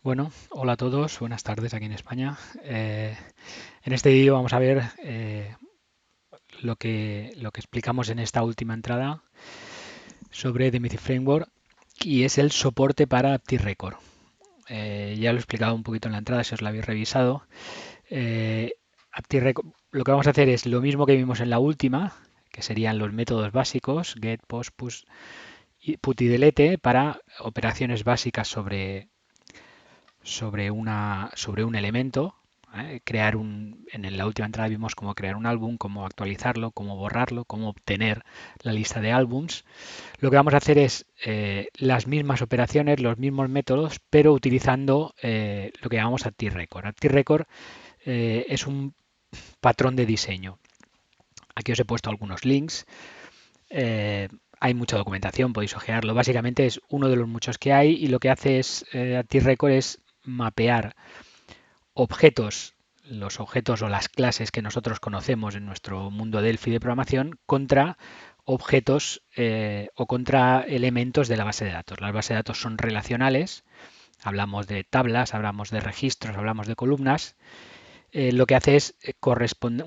Bueno, hola a todos, buenas tardes aquí en España. En este vídeo vamos a ver lo que explicamos en esta última entrada sobre The Mythic Framework y es el soporte para ActiveRecord. Ya lo he explicado un poquito en la entrada, si os la habéis revisado. Eh, ActiveRecord, lo que vamos a hacer es lo mismo que vimos en la última, que serían los métodos básicos, get, post, push, put y delete para operaciones básicas sobre un elemento, en la última entrada vimos cómo crear un álbum, cómo actualizarlo, cómo borrarlo, cómo obtener la lista de álbums. Lo que vamos a hacer es las mismas operaciones, los mismos métodos, pero utilizando lo que llamamos ActiveRecord. ActiveRecord es un patrón de diseño. Aquí os he puesto algunos links. Eh, hay mucha documentación, podéis ojearlo. Básicamente es uno de los muchos que hay y lo que hace es ActiveRecord es mapear objetos, los objetos o las clases que nosotros conocemos en nuestro mundo Delphi de programación contra objetos o contra elementos de la base de datos. Las bases de datos son relacionales, hablamos de tablas, hablamos de registros, hablamos de columnas. Lo que hace es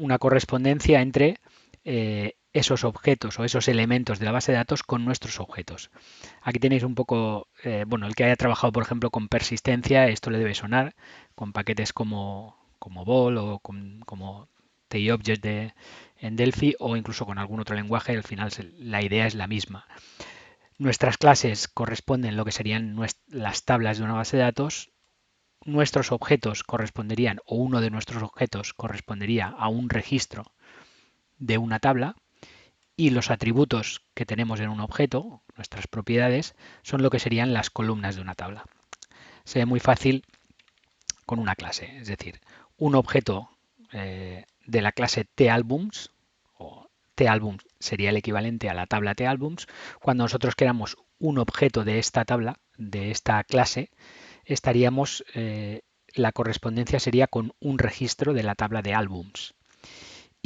una correspondencia entre esos objetos o esos elementos de la base de datos con nuestros objetos. Aquí tenéis un poco, bueno, el que haya trabajado, por ejemplo, con persistencia, esto le debe sonar, con paquetes como Bol o como TIObject en Delphi o incluso con algún otro lenguaje, al final la idea es la misma. Nuestras clases corresponden a lo que serían las tablas de una base de datos, nuestros objetos corresponderían, o uno de nuestros objetos correspondería a un registro de una tabla, y los atributos que tenemos en un objeto, nuestras propiedades, son lo que serían las columnas de una tabla. Se ve muy fácil con una clase, es decir, un objeto de la clase TAlbums, o TAlbums sería el equivalente a la tabla TAlbums, cuando nosotros queramos un objeto de esta tabla, de esta clase, estaríamos, la correspondencia sería con un registro de la tabla de álbums.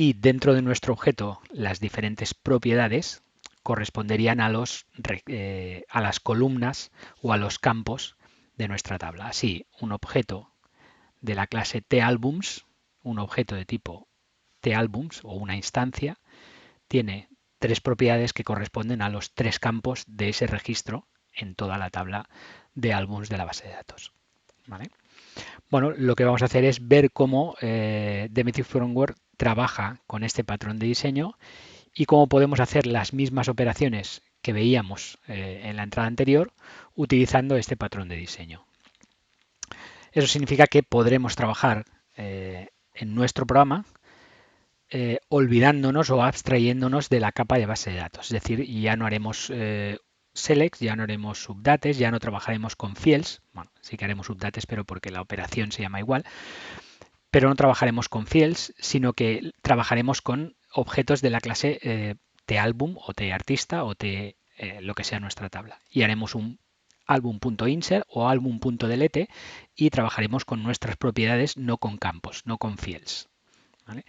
Y dentro de nuestro objeto, las diferentes propiedades corresponderían a las columnas o a los campos de nuestra tabla. Así, un objeto de la clase TAlbums, un objeto de tipo TAlbums o una instancia, tiene tres propiedades que corresponden a los tres campos de ese registro en toda la tabla de álbums de la base de datos. ¿Vale? Bueno, lo que vamos a hacer es ver cómo The Mythic Framework trabaja con este patrón de diseño y cómo podemos hacer las mismas operaciones que veíamos en la entrada anterior utilizando este patrón de diseño. Eso significa que podremos trabajar en nuestro programa olvidándonos o abstrayéndonos de la capa de base de datos. Es decir, ya no haremos selects, ya no haremos subdates, ya no trabajaremos con fields. Bueno, sí que haremos subdates, pero porque la operación se llama igual. Pero no trabajaremos con fields, sino que trabajaremos con objetos de la clase TAlbum o TArtista o lo que sea nuestra tabla. Y haremos un album.insert o album.delete y trabajaremos con nuestras propiedades, no con campos, no con fields. ¿Vale?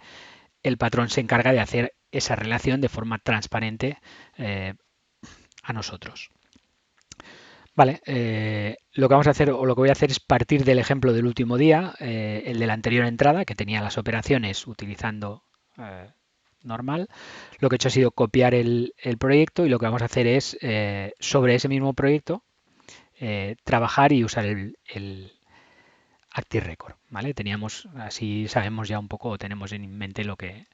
El patrón se encarga de hacer esa relación de forma transparente a nosotros. Vale, lo que vamos a hacer o lo que voy a hacer es partir del ejemplo del último día, el de la anterior entrada, que tenía las operaciones utilizando normal. Lo que he hecho ha sido copiar el proyecto y lo que vamos a hacer es, sobre ese mismo proyecto, trabajar y usar el ActiveRecord. ¿Vale? Teníamos, así sabemos ya un poco o tenemos en mente lo que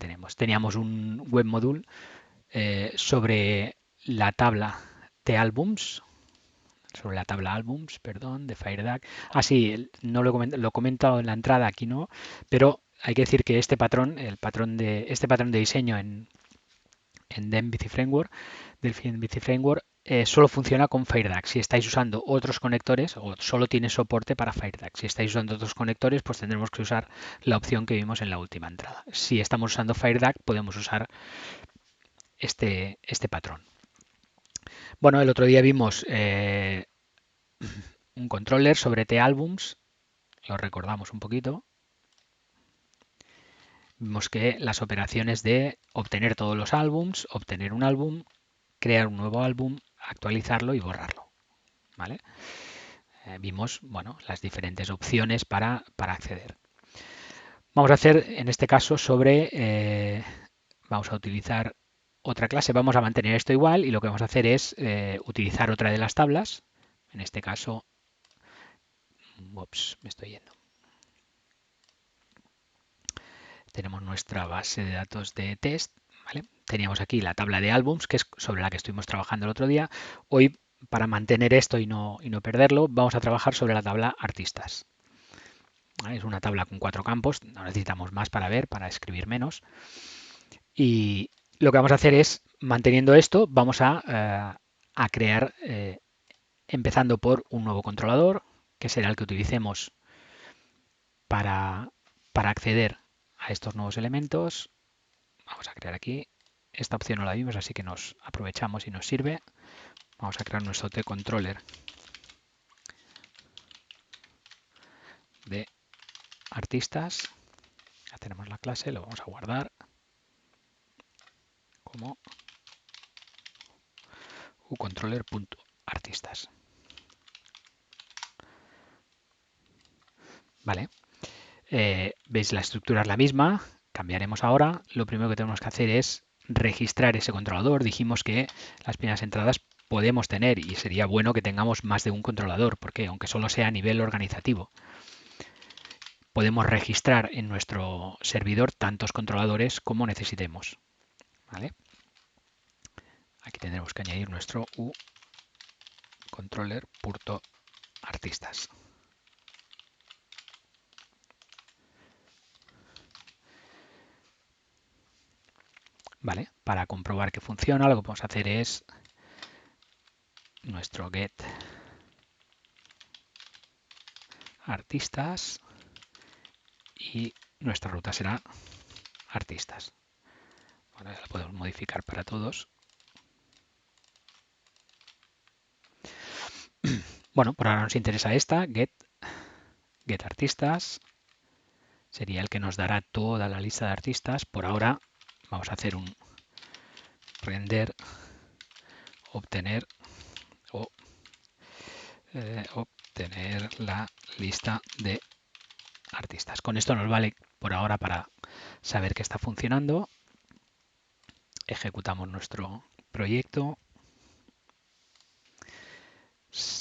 tenemos. Teníamos un web module sobre la tabla de álbums, sobre la tabla álbums, perdón, de FireDAC. Ah, sí, no lo he comentado en la entrada, aquí no, pero hay que decir que este patrón de diseño en DemVC Framework, del DemVC Framework, solo funciona con FireDAC. Si estáis usando otros conectores, o solo tiene soporte para FireDAC. Si estáis usando otros conectores, pues tendremos que usar la opción que vimos en la última entrada. Si estamos usando FireDAC, podemos usar este patrón. Bueno, el otro día vimos un controller sobre TAlbums, lo recordamos un poquito. Vimos que las operaciones de obtener todos los álbums, obtener un álbum, crear un nuevo álbum, actualizarlo y borrarlo. ¿Vale? vimos, bueno, las diferentes opciones para acceder. Vamos a hacer, en este caso, vamos a utilizar otra clase, vamos a mantener esto igual y lo que vamos a hacer es utilizar otra de las tablas. En este caso, ups, me estoy yendo. Tenemos nuestra base de datos de test, ¿vale? Teníamos aquí la tabla de álbums, que es sobre la que estuvimos trabajando el otro día. Hoy, para mantener esto y no perderlo, vamos a trabajar sobre la tabla artistas. ¿Vale? Es una tabla con 4 campos, no necesitamos más para ver, para escribir menos. Y lo que vamos a hacer es, manteniendo esto, vamos a crear, empezando por un nuevo controlador, que será el que utilicemos para, para acceder a estos nuevos elementos. Vamos a crear aquí. Esta opción no la vimos, así que nos aprovechamos y nos sirve. Vamos a crear nuestro tController de artistas. Ya tenemos la clase, lo vamos a guardar como uController.artistas. Vale. Veis, la estructura es la misma. Cambiaremos ahora. Lo primero que tenemos que hacer es registrar ese controlador. Dijimos que las primeras entradas podemos tener y sería bueno que tengamos más de un controlador, porque aunque solo sea a nivel organizativo, podemos registrar en nuestro servidor tantos controladores como necesitemos. ¿Vale? Aquí tendremos que añadir nuestro uController.artistas. Vale, para comprobar que funciona, lo que podemos hacer es nuestro get artistas y nuestra ruta será artistas. Ahora la podemos modificar para todos. Bueno, por ahora nos interesa esta, get artistas. Sería el que nos dará toda la lista de artistas. Por ahora vamos a hacer un render obtener obtener la lista de artistas. Con esto nos vale por ahora para saber que está funcionando. Ejecutamos nuestro proyecto.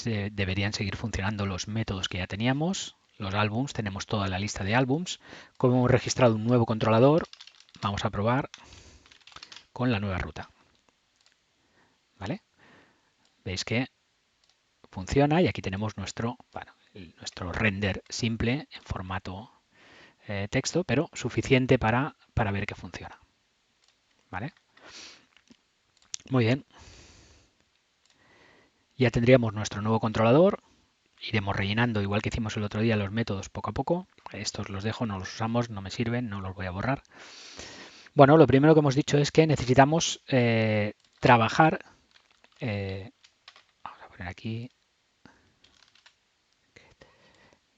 Deberían seguir funcionando los métodos que ya teníamos. Los álbums, tenemos toda la lista de álbums. Como hemos registrado un nuevo controlador, vamos a probar con la nueva ruta. ¿Vale? Veis que funciona y aquí tenemos nuestro render simple en formato texto, pero suficiente para ver que funciona. ¿Vale? Muy bien. Ya tendríamos nuestro nuevo controlador. Iremos rellenando, igual que hicimos el otro día, los métodos poco a poco. Estos los dejo, no los usamos, no me sirven, no los voy a borrar. Bueno, lo primero que hemos dicho es que necesitamos trabajar. Vamos a poner aquí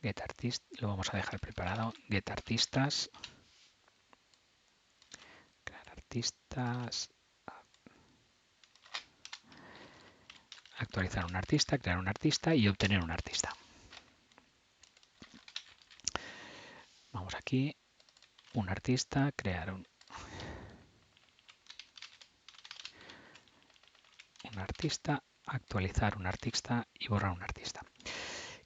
get artist, lo vamos a dejar preparado. Get artistas, crear artistas, actualizar un artista, crear un artista y obtener un artista. Vamos aquí, un artista, crear un artista, actualizar un artista y borrar un artista.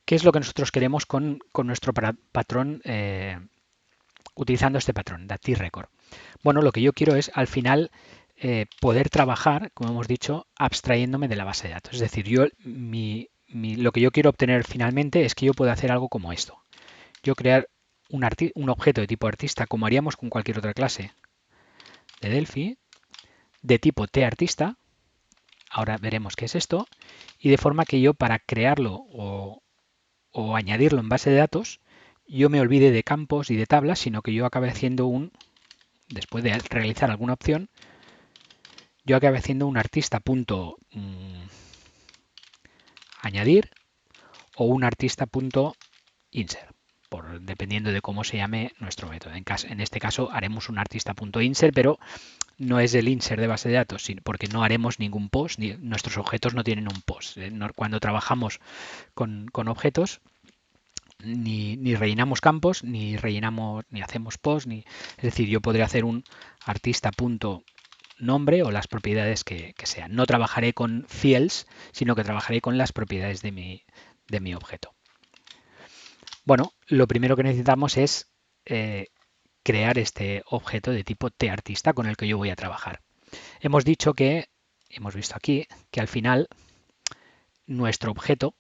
¿Qué es lo que nosotros queremos con nuestro patrón, utilizando este patrón, DatiRecord? Bueno, lo que yo quiero es, al final, poder trabajar, como hemos dicho, abstrayéndome de la base de datos. Es decir, lo que yo quiero obtener finalmente es que yo pueda hacer algo como esto. Yo crear un objeto de tipo artista, como haríamos con cualquier otra clase de Delphi, de tipo tArtista. Ahora veremos qué es esto. Y de forma que yo, para crearlo o añadirlo en base de datos, yo me olvide de campos y de tablas, sino que yo acabe haciendo después de realizar alguna opción, yo acabe haciendo un artista.añadir o un artista.insert, dependiendo de cómo se llame nuestro método. En este caso haremos un artista.insert, pero no es el insert de base de datos, porque no haremos ningún post, ni, nuestros objetos no tienen un post. Cuando trabajamos con objetos, ni rellenamos campos, ni hacemos post, es decir, yo podría hacer un artista.nombre o las propiedades que sean. No trabajaré con fields, sino que trabajaré con las propiedades de mi objeto. Bueno, lo primero que necesitamos es crear este objeto de tipo TArtista con el que yo voy a trabajar. Hemos dicho que, hemos visto aquí, que al final nuestro objeto,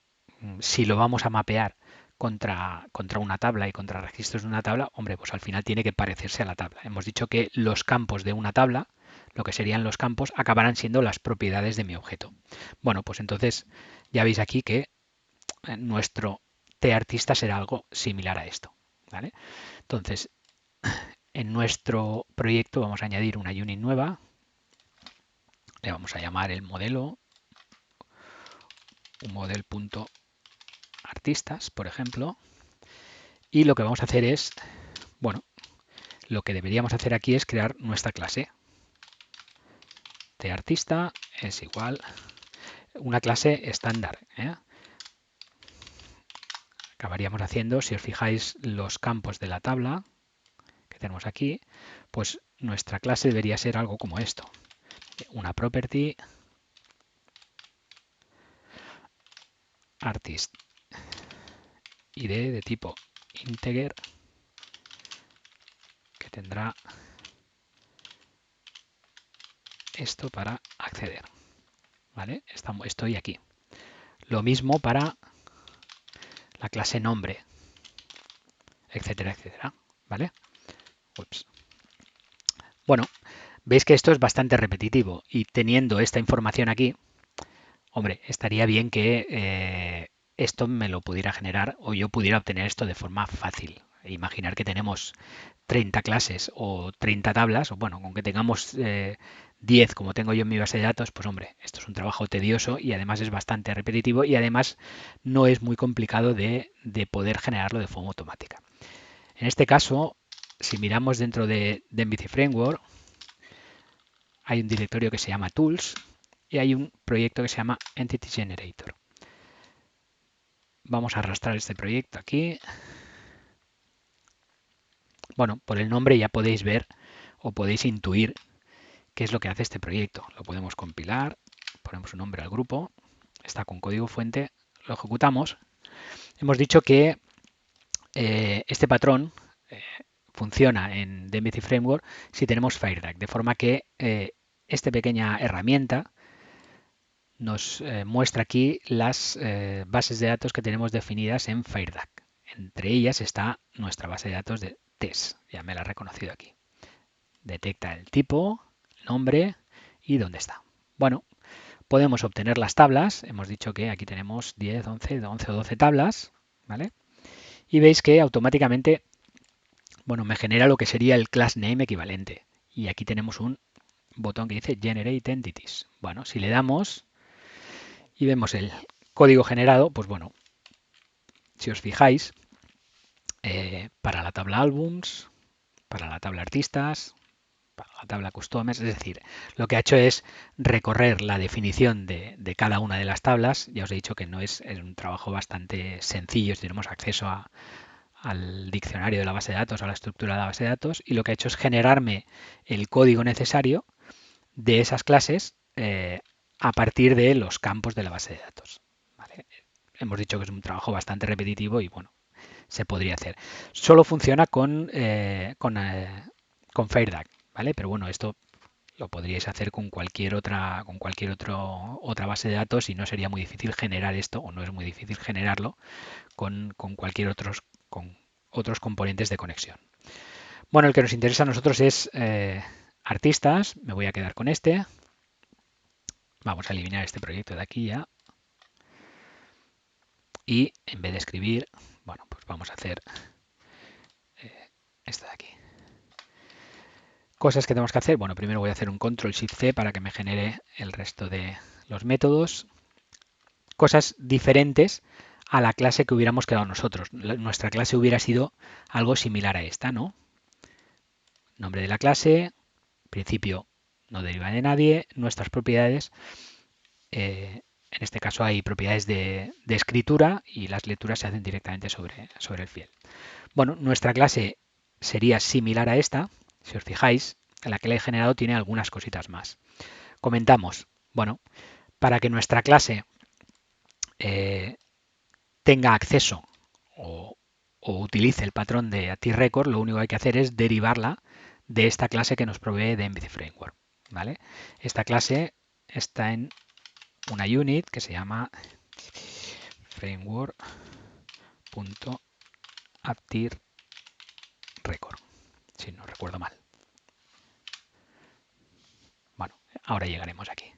si lo vamos a mapear contra una tabla y contra registros de una tabla, hombre, pues al final tiene que parecerse a la tabla. Hemos dicho que los campos de una tabla, lo que serían los campos, acabarán siendo las propiedades de mi objeto. Bueno, pues entonces ya veis aquí que nuestro TArtista será algo similar a esto. ¿Vale? Entonces, en nuestro proyecto vamos a añadir una unit nueva. Le vamos a llamar el modelo, un model.artistas, por ejemplo. Y lo que vamos a hacer es, bueno, lo que deberíamos hacer aquí es crear nuestra clase. TArtista es igual una clase estándar. Acabaríamos haciendo, si os fijáis, los campos de la tabla que tenemos aquí, pues nuestra clase debería ser algo como esto. Una property artist id de tipo integer que tendrá esto para acceder. ¿Vale? Estoy aquí. Lo mismo para la clase nombre, etcétera, etcétera. ¿Vale? Ups. Bueno, veis que esto es bastante repetitivo y teniendo esta información aquí, hombre, estaría bien que esto me lo pudiera generar o yo pudiera obtener esto de forma fácil. Imaginar que tenemos 30 clases o 30 tablas, o bueno, con que tengamos 10 como tengo yo en mi base de datos, pues hombre, esto es un trabajo tedioso y además es bastante repetitivo y además no es muy complicado de poder generarlo de forma automática. En este caso, si miramos dentro de MVC Framework, hay un directorio que se llama Tools y hay un proyecto que se llama Entity Generator. Vamos a arrastrar este proyecto aquí. Bueno, por el nombre ya podéis ver o podéis intuir qué es lo que hace este proyecto. Lo podemos compilar, ponemos un nombre al grupo, está con código fuente, lo ejecutamos. Hemos dicho que este patrón funciona en DMVC Framework si tenemos FireDAC, de forma que esta pequeña herramienta nos muestra aquí las bases de datos que tenemos definidas en FireDAC. Entre ellas está nuestra base de datos de test, ya me la ha reconocido aquí. Detecta el tipo, el nombre y dónde está. Bueno, podemos obtener las tablas. Hemos dicho que aquí tenemos 10, 11 o 12 tablas, ¿vale? Y veis que automáticamente, bueno, me genera lo que sería el class name equivalente. Y aquí tenemos un botón que dice Generate Entities. Bueno, si le damos y vemos el código generado, pues bueno, si os fijáis, para la tabla álbums, para la tabla artistas, para la tabla customers, es decir, lo que ha hecho es recorrer la definición de cada una de las tablas. Ya os he dicho que no es un trabajo bastante sencillo, si tenemos acceso al diccionario de la base de datos, a la estructura de la base de datos, y lo que ha hecho es generarme el código necesario de esas clases a partir de los campos de la base de datos. ¿Vale? Hemos dicho que es un trabajo bastante repetitivo y bueno, se podría hacer. Solo funciona con FireDAC, ¿vale? Pero bueno, esto lo podríais hacer con cualquier otra base de datos y no sería muy difícil generar esto, o no es muy difícil generarlo con cualquier con otros componentes de conexión. Bueno, el que nos interesa a nosotros es artistas. Me voy a quedar con este. Vamos a eliminar este proyecto de aquí ya. Y en vez de escribir, bueno, pues vamos a hacer esto de aquí. Cosas que tenemos que hacer. Bueno, primero voy a hacer un Control-Shift-C para que me genere el resto de los métodos. Cosas diferentes a la clase que hubiéramos creado nosotros. Nuestra clase hubiera sido algo similar a esta, ¿no? Nombre de la clase, principio no deriva de nadie. Nuestras propiedades, en este caso hay propiedades de escritura y las lecturas se hacen directamente sobre el fiel. Bueno, nuestra clase sería similar a esta, si os fijáis, la que le he generado tiene algunas cositas más. Comentamos, bueno, para que nuestra clase eh, tenga acceso o, o utilice el patrón de ATRecord, lo único que hay que hacer es derivarla de esta clase que nos provee de MVC Framework. ¿Vale? Esta clase está en una unit que se llama framework.ATRecord, si no recuerdo mal. Bueno, ahora llegaremos aquí.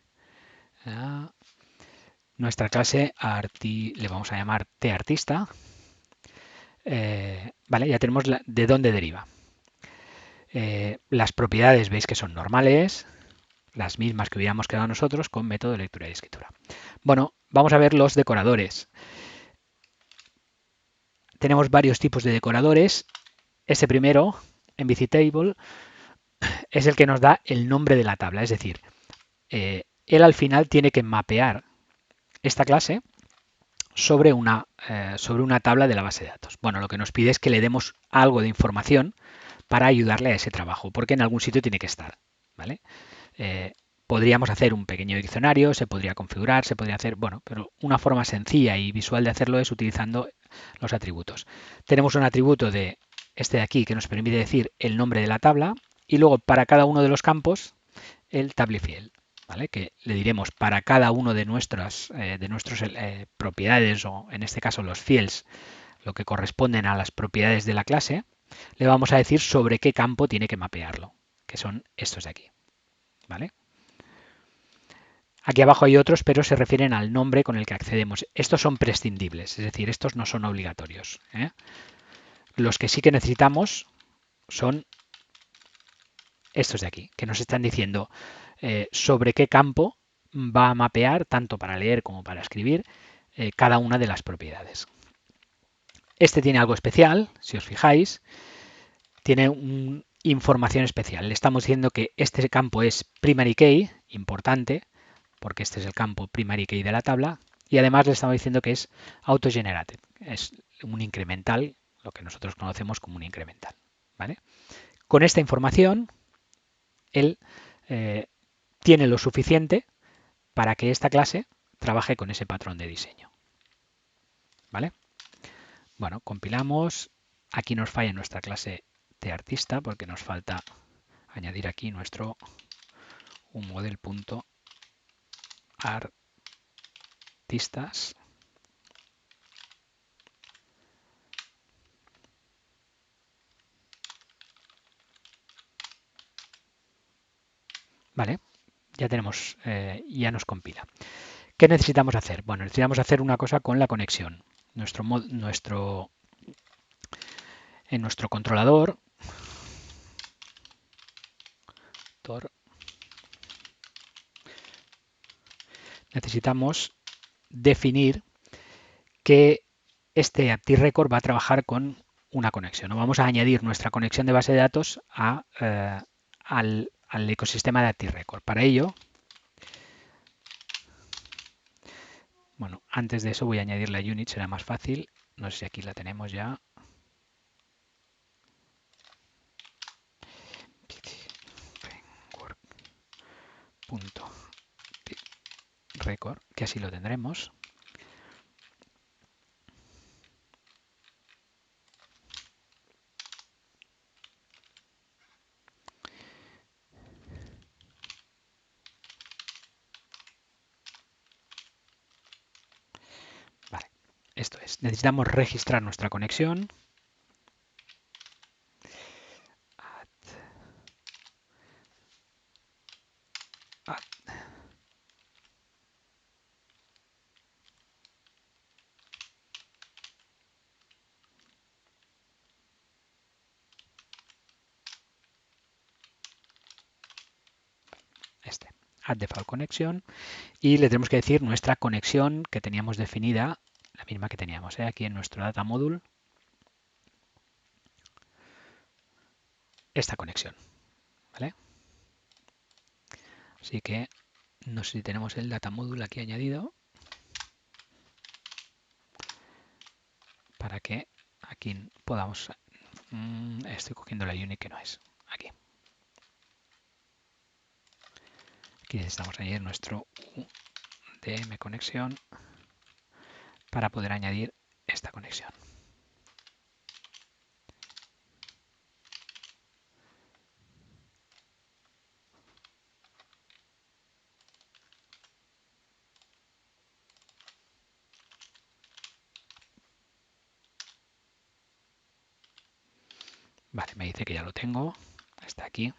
Nuestra clase le vamos a llamar TArtista. Vale, ya tenemos de dónde deriva. Las propiedades veis que son normales, las mismas que hubiéramos quedado nosotros con método de lectura y escritura. Bueno, vamos a ver los decoradores. Tenemos varios tipos de decoradores. Este primero, en VisiTable, es el que nos da el nombre de la tabla. Es decir, él al final tiene que mapear esta clase sobre una tabla de la base de datos. Bueno, lo que nos pide es que le demos algo de información para ayudarle a ese trabajo, porque en algún sitio tiene que estar. ¿Vale? Podríamos hacer un pequeño diccionario, se podría configurar, se podría hacer, bueno, pero una forma sencilla y visual de hacerlo es utilizando los atributos. Tenemos un atributo de este de aquí que nos permite decir el nombre de la tabla y luego para cada uno de los campos el tablifiel, ¿vale? Que le diremos para cada uno de nuestras propiedades o en este caso los fields, lo que corresponden a las propiedades de la clase, le vamos a decir sobre qué campo tiene que mapearlo, que son estos de aquí, ¿vale? Aquí abajo hay otros, pero se refieren al nombre con el que accedemos. Estos son prescindibles, es decir, estos no son obligatorios. Los que sí que necesitamos son estos de aquí, que nos están diciendo sobre qué campo va a mapear, tanto para leer como para escribir, cada una de las propiedades. Este tiene algo especial, si os fijáis, tiene una información especial. Le estamos diciendo que este campo es primary key, importante, porque este es el campo primary key de la tabla, y además le estamos diciendo que es autogenerated, es un incremental, lo que nosotros conocemos como un incremental. ¿Vale? Con esta información, él tiene lo suficiente para que esta clase trabaje con ese patrón de diseño. ¿Vale? Bueno, compilamos. Aquí nos falla nuestra clase de artista porque nos falta añadir aquí nuestro unmodel.artistas. Vale, ya tenemos, ya nos compila. ¿Qué necesitamos hacer? Bueno, necesitamos hacer una cosa con la conexión. En nuestro controlador, necesitamos definir que este ActiveRecord va a trabajar con una conexión. ¿No? Vamos a añadir nuestra conexión de base de datos al ecosistema de ActiveRecord. Para ello, bueno, antes de eso voy a añadir la unit, será más fácil. No sé si aquí la tenemos ya. Record, que así lo tendremos. Vale, esto es. Necesitamos registrar nuestra conexión. Add default connection, y le tenemos que decir nuestra conexión que teníamos definida, la misma que teníamos aquí en nuestro data module, esta conexión. ¿Vale? Así que no sé si tenemos el data module aquí añadido para que aquí podamos... estoy cogiendo la unit que no es. Aquí. Aquí necesitamos añadir nuestro UDM conexión para poder añadir esta conexión. Vale, me dice que ya lo tengo. Está aquí.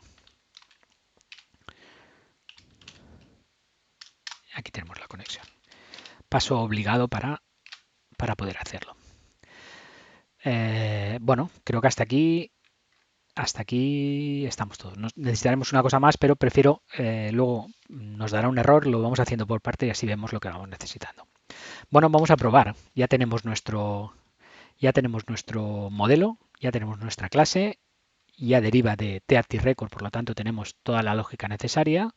Aquí tenemos la conexión. Paso obligado para poder hacerlo. Bueno, creo que hasta aquí estamos todos. Necesitaremos una cosa más, pero prefiero, luego nos dará un error, lo vamos haciendo por parte y así vemos lo que vamos necesitando. Bueno, vamos a probar. Ya tenemos nuestro modelo, ya tenemos nuestra clase, ya deriva de TActiveRecord, por lo tanto tenemos toda la lógica necesaria.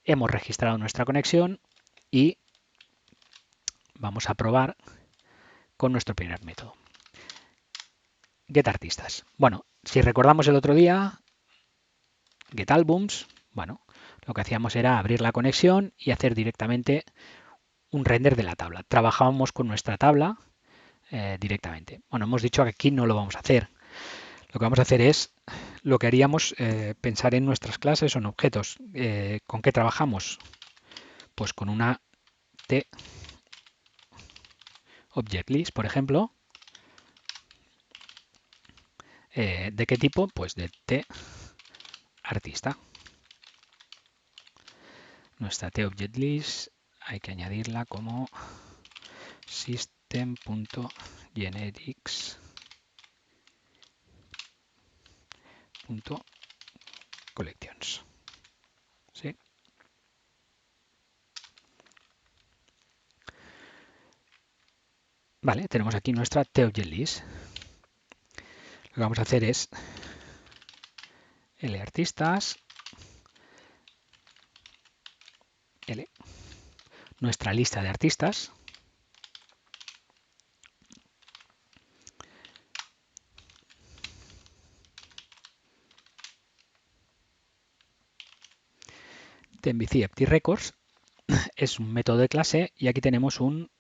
Hemos registrado nuestra conexión y vamos a probar con nuestro primer método. GetArtistas. Bueno, si recordamos el otro día, GetAlbums, bueno, lo que hacíamos era abrir la conexión y hacer directamente un render de la tabla. Trabajábamos con nuestra tabla directamente. Bueno, hemos dicho que aquí no lo vamos a hacer. Lo que vamos a hacer es lo que haríamos, pensar en nuestras clases o en objetos. ¿Con qué trabajamos? Pues con una T Object List, por ejemplo. ¿De qué tipo? Pues de T artista. Nuestra T Object List hay que añadirla como system.genetics.collections. ¿Sí? Vale, tenemos aquí nuestra T Object List. Lo que vamos a hacer es L artistas, L, nuestra lista de artistas. TMVC Empty Records es un método de clase y aquí tenemos un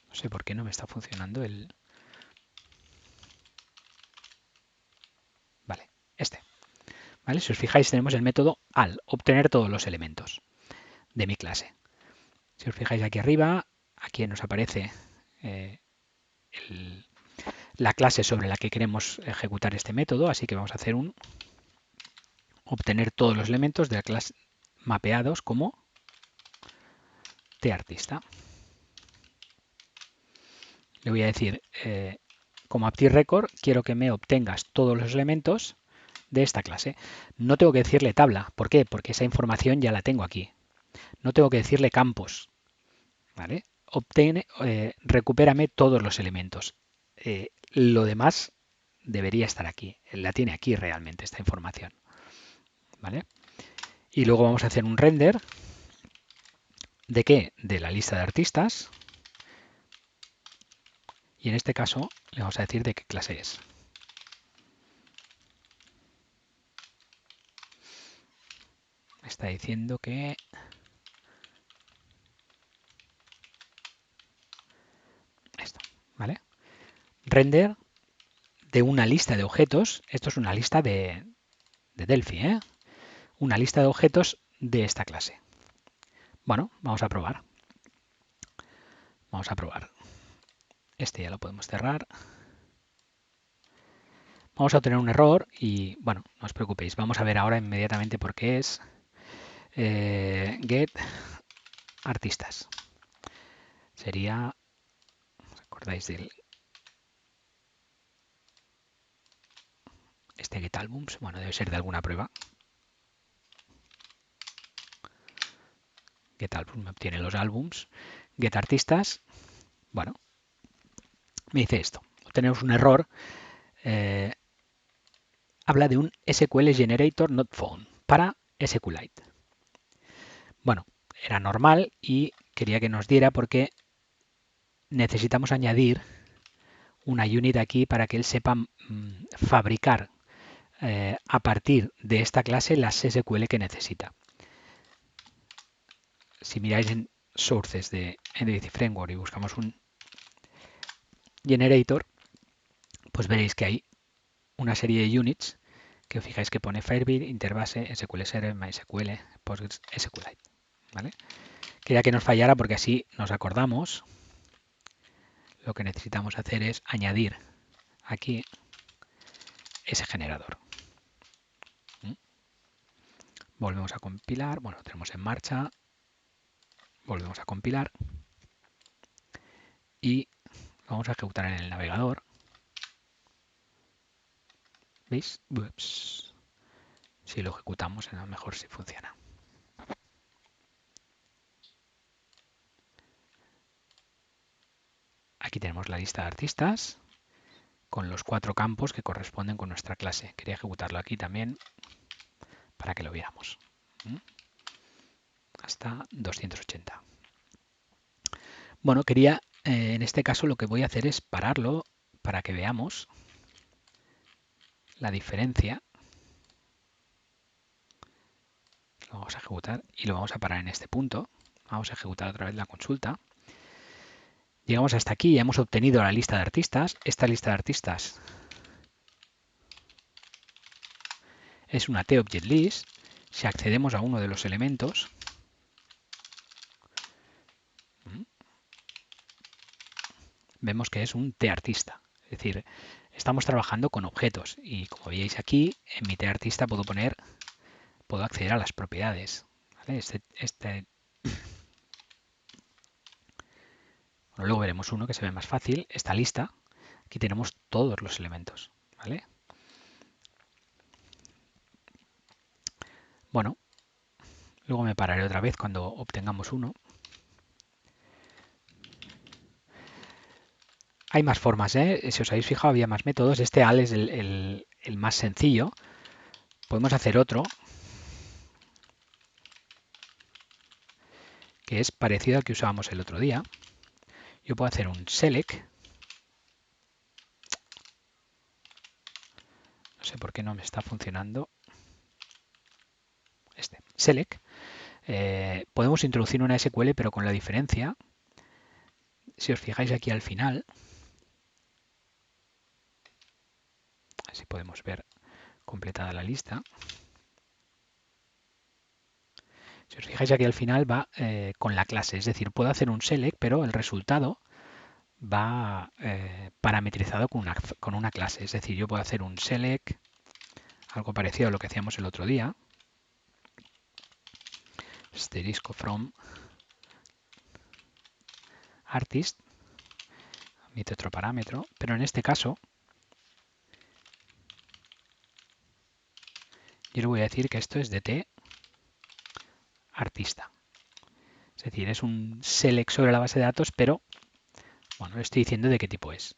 no sé por qué no me está funcionando el... Vale, este. ¿Vale? Si os fijáis tenemos el método al, obtener todos los elementos de mi clase. Si os fijáis aquí arriba, aquí nos aparece el, la clase sobre la que queremos ejecutar este método, así que vamos a hacer un obtener todos los elementos de la clase mapeados como TArtista. Le voy a decir, como ActiveRecord, quiero que me obtengas todos los elementos de esta clase. No tengo que decirle tabla. ¿Por qué? Porque esa información ya la tengo aquí. No tengo que decirle campos. ¿Vale? Recupérame todos los elementos. Lo demás debería estar aquí. La tiene aquí realmente esta información. ¿Vale? Y luego vamos a hacer un render. ¿De qué? De la lista de artistas. Y en este caso le vamos a decir de qué clase es. Me está diciendo que... Esto, ¿vale? Render de una lista de objetos. Esto es una lista de Delphi, ¿eh? Una lista de objetos de esta clase. Bueno, vamos a probar. Vamos a probar. Este ya lo podemos cerrar. Vamos a obtener un error y, bueno, no os preocupéis. Vamos a ver ahora inmediatamente por qué es get artistas. Sería, ¿os acordáis del este get albums? Bueno, debe ser de alguna prueba. GetAlbums me obtiene los álbums. GetArtistas, bueno, me dice esto. Tenemos un error. eh, Habla de un SQL Generator Not Found para SQLite. Bueno, era normal y quería que nos diera porque necesitamos añadir una unit aquí para que él sepa fabricar a partir de esta clase las SQL que necesita. Si miráis en sources de NDVC Framework y buscamos un generator, pues veréis que hay una serie de units que os fijáis que pone Firebase, Interbase, SQL Server, MySQL, PostgreSQLite. ¿Vale? Quería que nos fallara porque así nos acordamos. Lo que necesitamos hacer es añadir aquí ese generador. Volvemos a compilar. Bueno, lo tenemos en marcha. Volvemos a compilar. Y vamos a ejecutar en el navegador. ¿Veis? Ups. Si lo ejecutamos, a lo mejor sí funciona. Aquí tenemos la lista de artistas con los 4 campos que corresponden con nuestra clase. Quería ejecutarlo aquí también para que lo viéramos. Hasta 280. Bueno, quería, en este caso lo que voy a hacer es pararlo para que veamos la diferencia. Lo vamos a ejecutar y lo vamos a parar en este punto. Vamos a ejecutar otra vez la consulta. Llegamos hasta aquí y hemos obtenido la lista de artistas. Esta lista de artistas es una T-Object List. Si accedemos a uno de los elementos, vemos que es un T-Artista. Es decir, estamos trabajando con objetos y como veis aquí, en mi T-Artista puedo acceder a las propiedades. ¿Vale? Bueno, luego veremos uno que se ve más fácil. Esta lista, aquí tenemos todos los elementos. ¿Vale? Bueno, luego me pararé otra vez cuando obtengamos uno. Hay más formas, ¿eh? Si os habéis fijado, había más métodos. Este AL es el más sencillo. Podemos hacer otro que es parecido al que usábamos el otro día. Yo puedo hacer un select. No sé por qué no me está funcionando. Select. Podemos introducir una SQL, pero con la diferencia, si os fijáis aquí al final, así podemos ver completada la lista. Si os fijáis aquí al final va con la clase, es decir, puedo hacer un select, pero el resultado va parametrizado con una clase. Es decir, yo puedo hacer un select, algo parecido a lo que hacíamos el otro día, asterisco from artist, admite otro parámetro, pero en este caso yo le voy a decir que esto es de T artista. Es decir, es un select sobre la base de datos, pero bueno, le estoy diciendo de qué tipo es.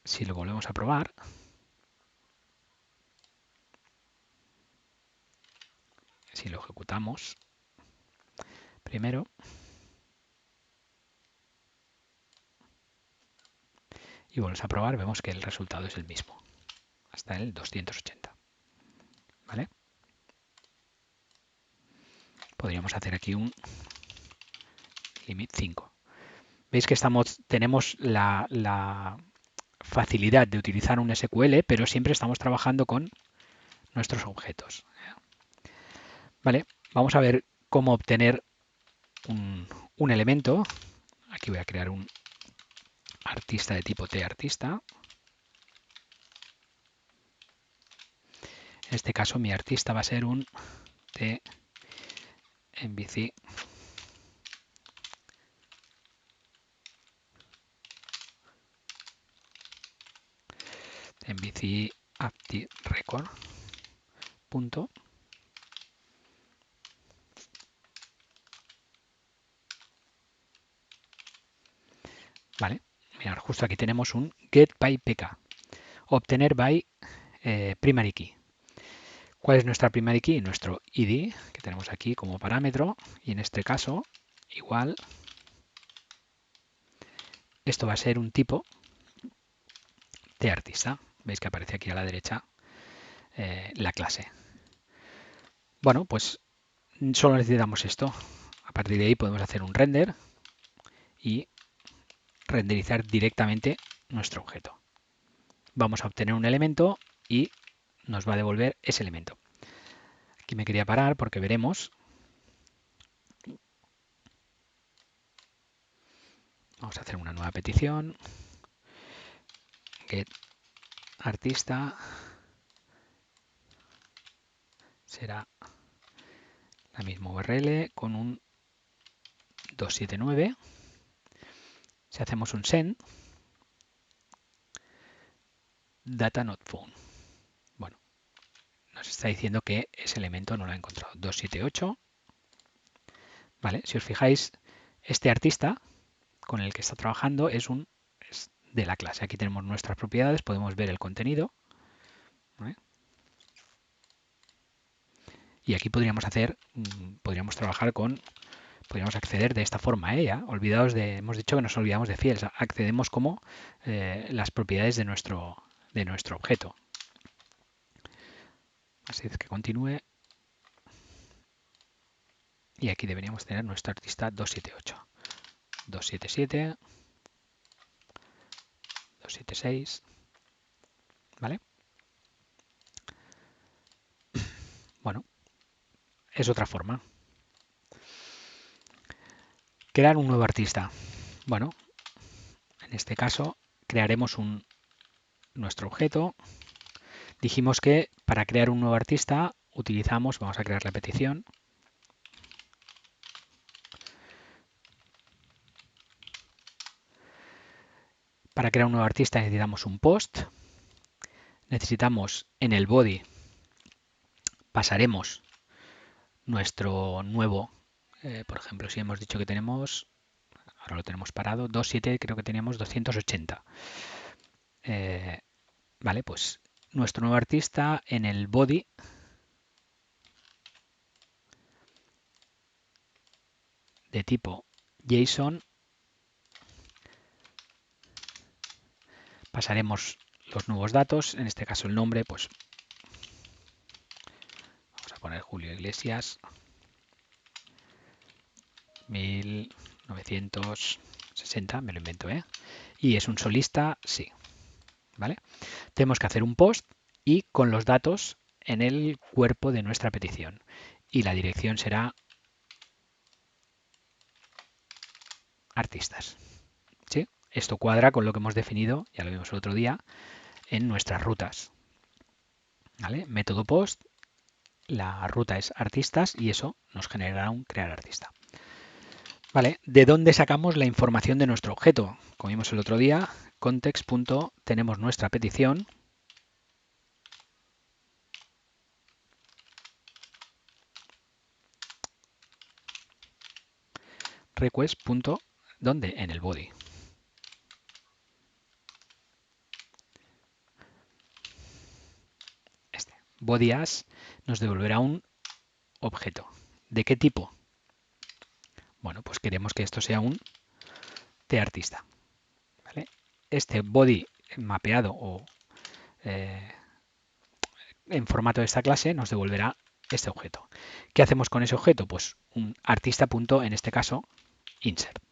Si lo volvemos a probar, si lo ejecutamos primero y volvemos a probar, vemos que el resultado es el mismo, hasta el 280. ¿Vale? Podríamos hacer aquí un limit 5. Veis que tenemos la facilidad de utilizar un SQL, pero siempre estamos trabajando con nuestros objetos. ¿Vale? Vamos a ver cómo obtener un elemento. Aquí voy a crear un artista de tipo T artista. En este caso mi artista va a ser un T MVC MVC Active Record. Punto. ¿Vale? Mirad, justo aquí tenemos un get by pk, obtener by primary key. ¿Cuál es nuestra primary key? Nuestro id, que tenemos aquí como parámetro, y en este caso, igual, esto va a ser un tipo de artista. Veis que aparece aquí a la derecha la clase. Bueno, pues solo necesitamos esto. A partir de ahí podemos hacer un render y renderizar directamente nuestro objeto. Vamos a obtener un elemento y nos va a devolver ese elemento. Aquí me quería parar porque veremos. Vamos a hacer una nueva petición. Get artista será la misma URL con un 279. Si hacemos un send, data not found. Bueno, nos está diciendo que ese elemento no lo ha encontrado. 278. Vale, si os fijáis, este artista con el que está trabajando es de la clase. Aquí tenemos nuestras propiedades, podemos ver el contenido. ¿Vale? Y aquí podríamos podríamos trabajar podríamos acceder de esta forma. Ya, hemos dicho que nos olvidamos de fields. Accedemos como las propiedades de nuestro objeto. Así es que continúe. Y aquí deberíamos tener nuestro artista 278. 277. 276. ¿Vale? Bueno, es otra forma. Crear un nuevo artista. Bueno, en este caso crearemos nuestro objeto. Dijimos que para crear un nuevo artista vamos a crear la petición. Para crear un nuevo artista necesitamos un post. Necesitamos en el body, pasaremos nuestro nuevo, por ejemplo, si hemos dicho que tenemos, ahora lo tenemos parado, 27, creo que teníamos 280. Vale, pues nuestro nuevo artista en el body de tipo JSON pasaremos los nuevos datos, en este caso el nombre, pues vamos a poner Julio Iglesias 1960, me lo invento, ¿eh? Y es un solista, sí, ¿vale? Tenemos que hacer un post y con los datos en el cuerpo de nuestra petición. Y la dirección será artistas. ¿Sí? Esto cuadra con lo que hemos definido, ya lo vimos el otro día, en nuestras rutas. ¿Vale? Método post, la ruta es artistas y eso nos generará un crear artista. ¿Vale? ¿De dónde sacamos la información de nuestro objeto? Como vimos el otro día, context. Tenemos nuestra petición. Request. ¿Dónde? En el body. Body as nos devolverá un objeto. ¿De qué tipo? Bueno, pues queremos que esto sea un artista. ¿Vale? Este body mapeado o en formato de esta clase nos devolverá este objeto. ¿Qué hacemos con ese objeto? Pues un artista. En este caso, insert.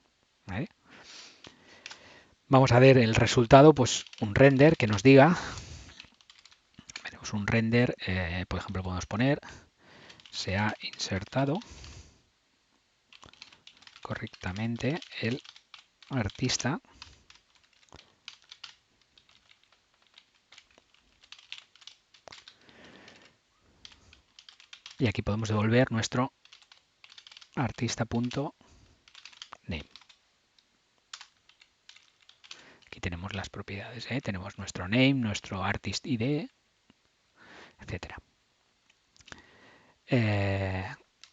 ¿Vale? Vamos a ver el resultado, pues un render que nos diga, tenemos un render, por ejemplo, podemos poner, se ha insertado correctamente el artista. Y aquí podemos devolver nuestro artista.name. Aquí tenemos las propiedades, ¿eh? Tenemos nuestro name, nuestro artist ID, etcétera.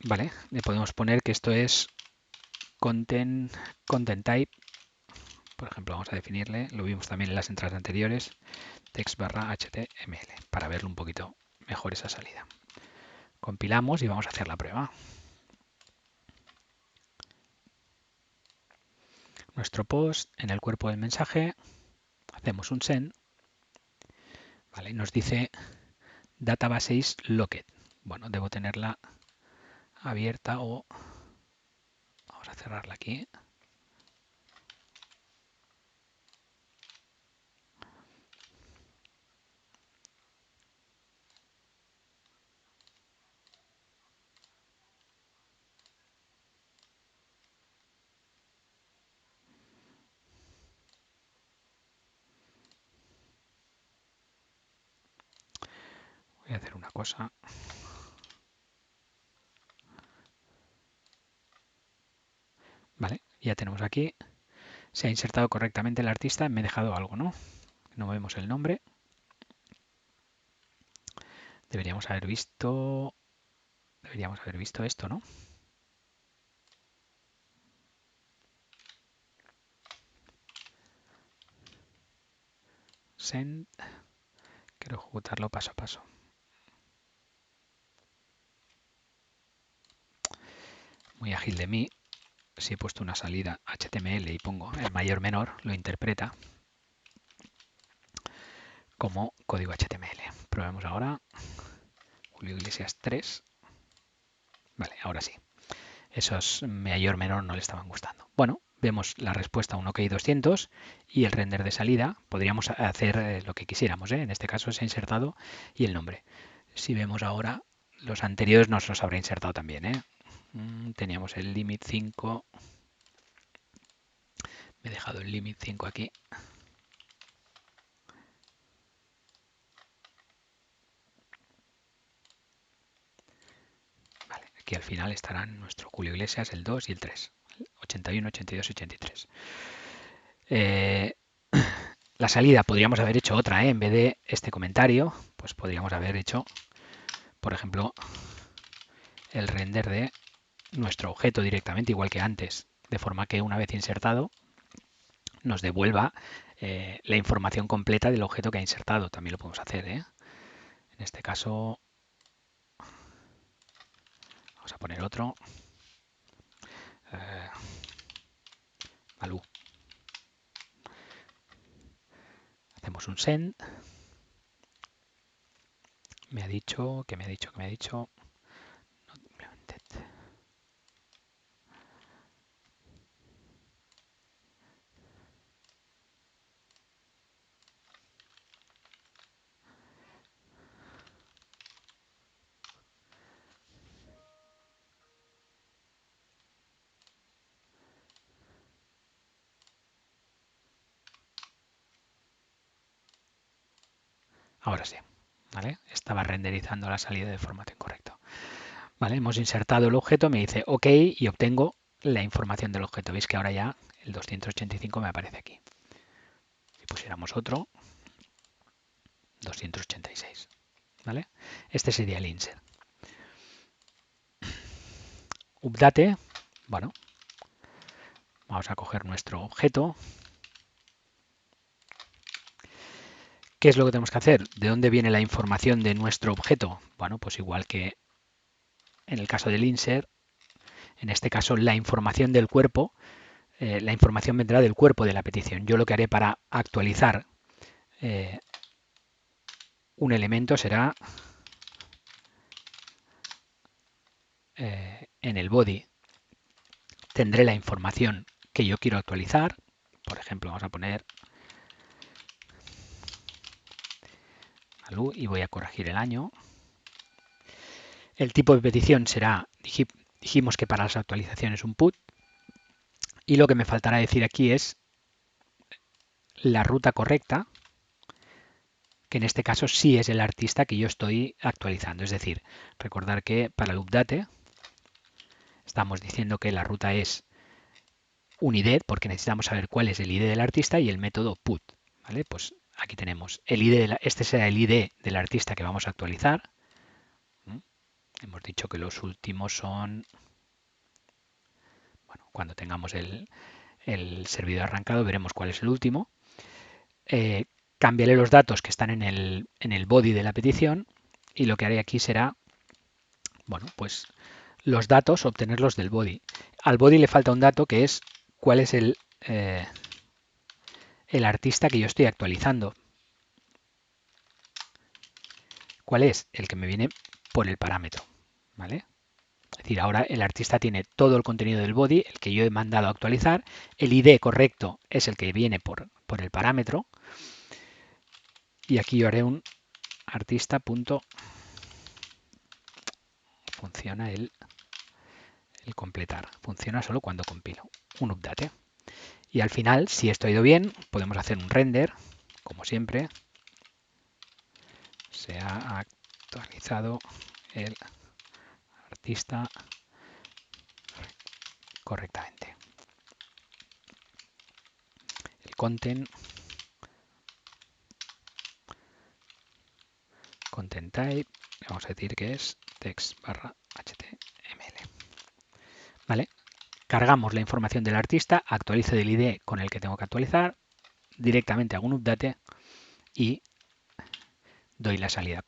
Vale, le podemos poner que esto es content type Por ejemplo, vamos a definirle, lo vimos también en las entradas anteriores, text barra HTML, para verlo un poquito mejor esa salida. Compilamos y vamos a hacer la prueba. Nuestro post, en el cuerpo del mensaje, hacemos un send, ¿vale? Y nos dice database is locked. Bueno, debo tenerla abierta o vamos a cerrarla aquí. Voy a hacer una cosa. Vale, ya tenemos aquí. Se ha insertado correctamente el artista. Me he dejado algo, ¿no? No vemos el nombre. Deberíamos haber visto esto, ¿no? Send. Quiero ejecutarlo paso a paso. Muy ágil de mí. Si he puesto una salida HTML y pongo el mayor menor, lo interpreta como código HTML. Probemos ahora. Julio Iglesias 3. Vale, ahora sí. Esos mayor menor no le estaban gustando. Bueno, vemos la respuesta a un OK 200 y el render de salida. Podríamos hacer lo que quisiéramos, ¿eh? En este caso se ha insertado y el nombre. Si vemos ahora, los anteriores nos los habrá insertado también, ¿eh? Teníamos el limit 5. Me he dejado el limit 5 aquí. Vale, aquí al final estarán nuestro Julio Iglesias, el 2 y el 3. 81, 82, 83. La salida podríamos haber hecho otra, ¿eh? En vez de este comentario, pues podríamos haber hecho, por ejemplo, el render de nuestro objeto directamente, igual que antes, de forma que una vez insertado nos devuelva la información completa del objeto que ha insertado. También lo podemos hacer, ¿eh? En este caso, vamos a poner otro. Malú. Hacemos un send. Me ha dicho, que me ha dicho, que me ha dicho. Ahora sí, ¿vale? Estaba renderizando la salida de formato incorrecto. Vale, hemos insertado el objeto, me dice OK y obtengo la información del objeto. Veis que ahora ya el 285 me aparece aquí. Si pusiéramos otro, 286. ¿Vale? Este sería el insert. Update, bueno, vamos a coger nuestro objeto. ¿Qué es lo que tenemos que hacer? ¿De dónde viene la información de nuestro objeto? Bueno, pues igual que en el caso del insert, en este caso la información del cuerpo, la información vendrá del cuerpo de la petición. Yo lo que haré para actualizar un elemento será en el body tendré la información que yo quiero actualizar. Por ejemplo, vamos a poner Malú y voy a corregir el año. El tipo de petición será, dijimos que para las actualizaciones un put. Y lo que me faltará decir aquí es la ruta correcta, que en este caso sí es el artista que yo estoy actualizando. Es decir, recordar que para el update estamos diciendo que la ruta es un ID, porque necesitamos saber cuál es el ID del artista y el método put. ¿Vale? Pues aquí tenemos el ID, este será el ID del artista que vamos a actualizar. Hemos dicho que los últimos son, bueno, cuando tengamos el servidor arrancado, veremos cuál es el último. Cambiaré los datos que están en el body de la petición y lo que haré aquí será, bueno, pues los datos, obtenerlos del body. Al body le falta un dato que es cuál es el artista que yo estoy actualizando. ¿Cuál es? El que me viene por el parámetro, ¿vale? Es decir, ahora el artista tiene todo el contenido del body, el que yo he mandado a actualizar. El ID correcto es el que viene por el parámetro. Y aquí yo haré un artista. Funciona el completar. Funciona solo cuando compilo. Un update. Y al final, si esto ha ido bien, podemos hacer un render, como siempre. Se ha actualizado el artista correctamente. El content type, vamos a decir que es text/html. ¿Vale? Cargamos la información del artista, actualizo el ID con el que tengo que actualizar, directamente hago un update y doy la salida,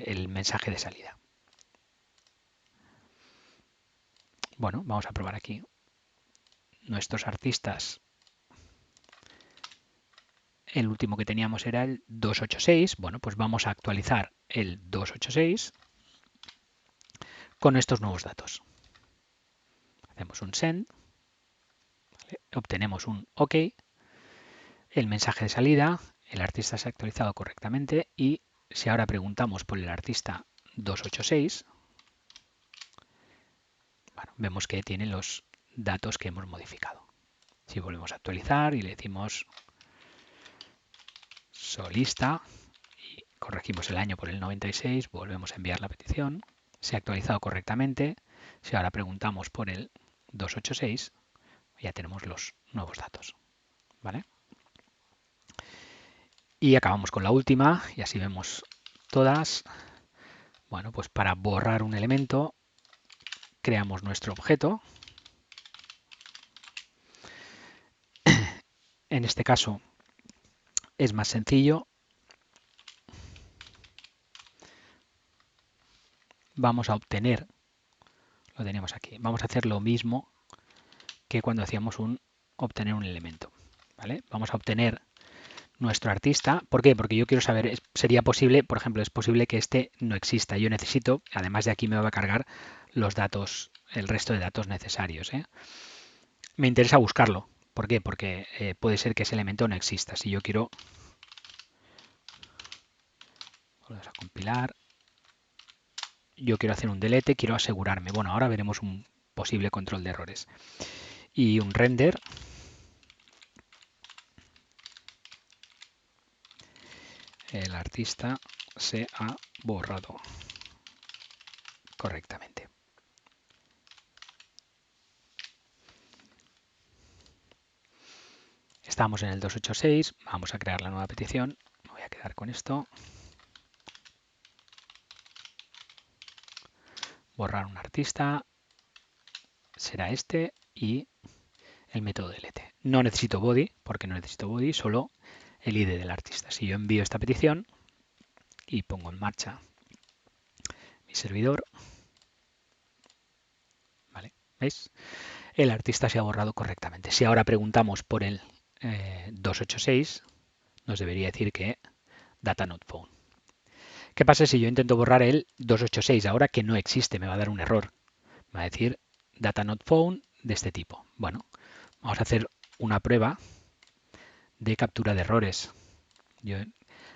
el mensaje de salida. Bueno, vamos a probar aquí nuestros artistas. El último que teníamos era el 286. Bueno, pues vamos a actualizar el 286 con estos nuevos datos. Hacemos un send, ¿vale? Obtenemos un OK, el mensaje de salida, el artista se ha actualizado correctamente y si ahora preguntamos por el artista 286, bueno, vemos que tiene los datos que hemos modificado. Si volvemos a actualizar y le decimos solista y corregimos el año por el 96, volvemos a enviar la petición, se ha actualizado correctamente. Si ahora preguntamos por el 286, ya tenemos los nuevos datos, ¿vale? Y acabamos con la última y así vemos todas. Bueno, pues para borrar un elemento creamos nuestro objeto. En este caso es más sencillo. Vamos a obtener, lo tenemos aquí, vamos a hacer lo mismo que cuando hacíamos obtener un elemento, ¿vale? Vamos a obtener nuestro artista. ¿Por qué? Porque yo quiero saber, sería posible, por ejemplo, es posible que este no exista. Yo necesito, además de aquí me va a cargar los datos, el resto de datos necesarios, ¿eh? Me interesa buscarlo. ¿Por qué? Porque puede ser que ese elemento no exista. Si yo quiero, vamos a compilar, yo quiero hacer un delete, quiero asegurarme. Bueno, ahora veremos un posible control de errores. Y un render. El artista se ha borrado correctamente. Estamos en el 286, vamos a crear la nueva petición. Me voy a quedar con esto. Borrar un artista. Será este y el método delete. No necesito body, porque no necesito body, solo el ID del artista. Si yo envío esta petición y pongo en marcha mi servidor, ¿vale? ¿Veis? El artista se ha borrado correctamente. Si ahora preguntamos por el 286, nos debería decir que data not found. ¿Qué pasa si yo intento borrar el 286 ahora que no existe? Me va a dar un error. Me va a decir data not found de este tipo. Bueno, vamos a hacer una prueba de captura de errores. Yo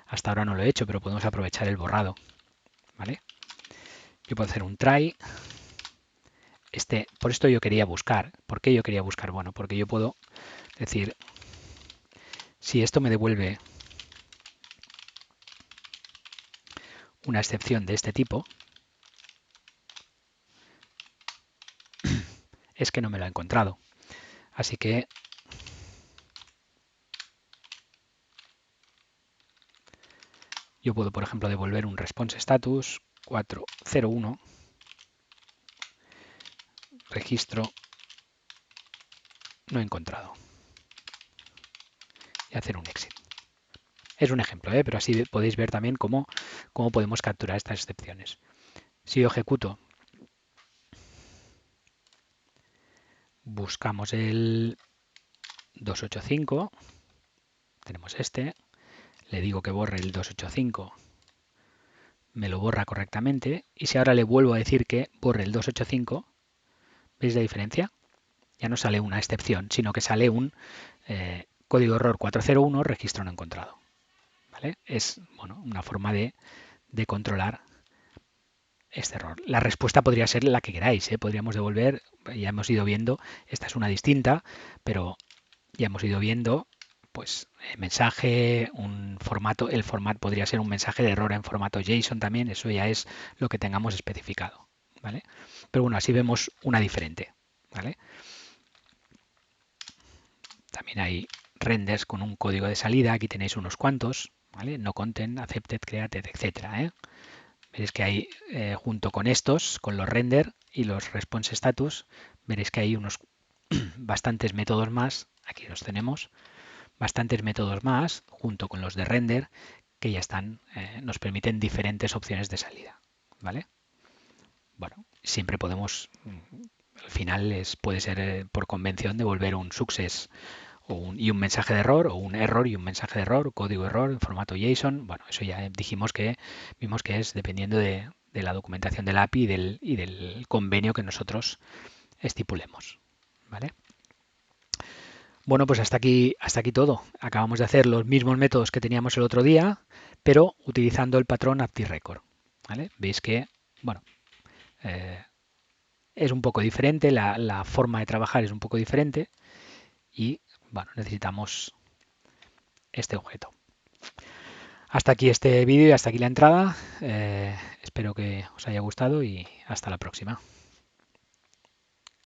hasta ahora no lo he hecho, pero podemos aprovechar el borrado, ¿vale? Yo puedo hacer un try. Por esto yo quería buscar. ¿Por qué yo quería buscar? Bueno, porque yo puedo decir, si esto me devuelve una excepción de este tipo, es que no me lo ha encontrado. Así que yo puedo, por ejemplo, devolver un response status 401, registro no encontrado. y hacer un exit. Es un ejemplo, pero así podéis ver también cómo podemos capturar estas excepciones. Si yo ejecuto, buscamos el 285, tenemos este, le digo que borre el 285, me lo borra correctamente, y si ahora le vuelvo a decir que borre el 285, ¿veis la diferencia? Ya no sale una excepción, sino que sale un código error 401, registro no encontrado. ¿Vale? Es una forma de controlar este error. La respuesta podría ser la que queráis, ¿eh? Podríamos devolver, ya hemos ido viendo, esta es una distinta, pero ya hemos ido viendo, pues mensaje, un formato, el formato podría ser un mensaje de error en formato JSON también, eso ya es lo que tengamos especificado, ¿vale? Pero bueno, así vemos una diferente, ¿vale? También hay renders con un código de salida, aquí tenéis unos cuantos, ¿vale? No content, accepted, created, etcétera, ¿eh? Veréis que hay, junto con estos, con los render y los response status, veréis que hay unos bastantes métodos más, aquí los tenemos, bastantes métodos más, junto con los de render, que ya están, nos permiten diferentes opciones de salida, ¿vale? Bueno, siempre podemos, al final puede ser por convención devolver un success y un mensaje de error, o un error y un mensaje de error, código error en formato JSON. Bueno, eso ya vimos que es dependiendo de la documentación del API y del convenio que nosotros estipulemos. ¿Vale? Bueno, pues hasta aquí todo. Acabamos de hacer los mismos métodos que teníamos el otro día, pero utilizando el patrón ActiveRecord. ¿Vale? Veis que, bueno, eh, es un poco diferente, la forma de trabajar es un poco diferente y, bueno, necesitamos este objeto. Hasta aquí este vídeo y hasta aquí la entrada. Espero que os haya gustado y hasta la próxima.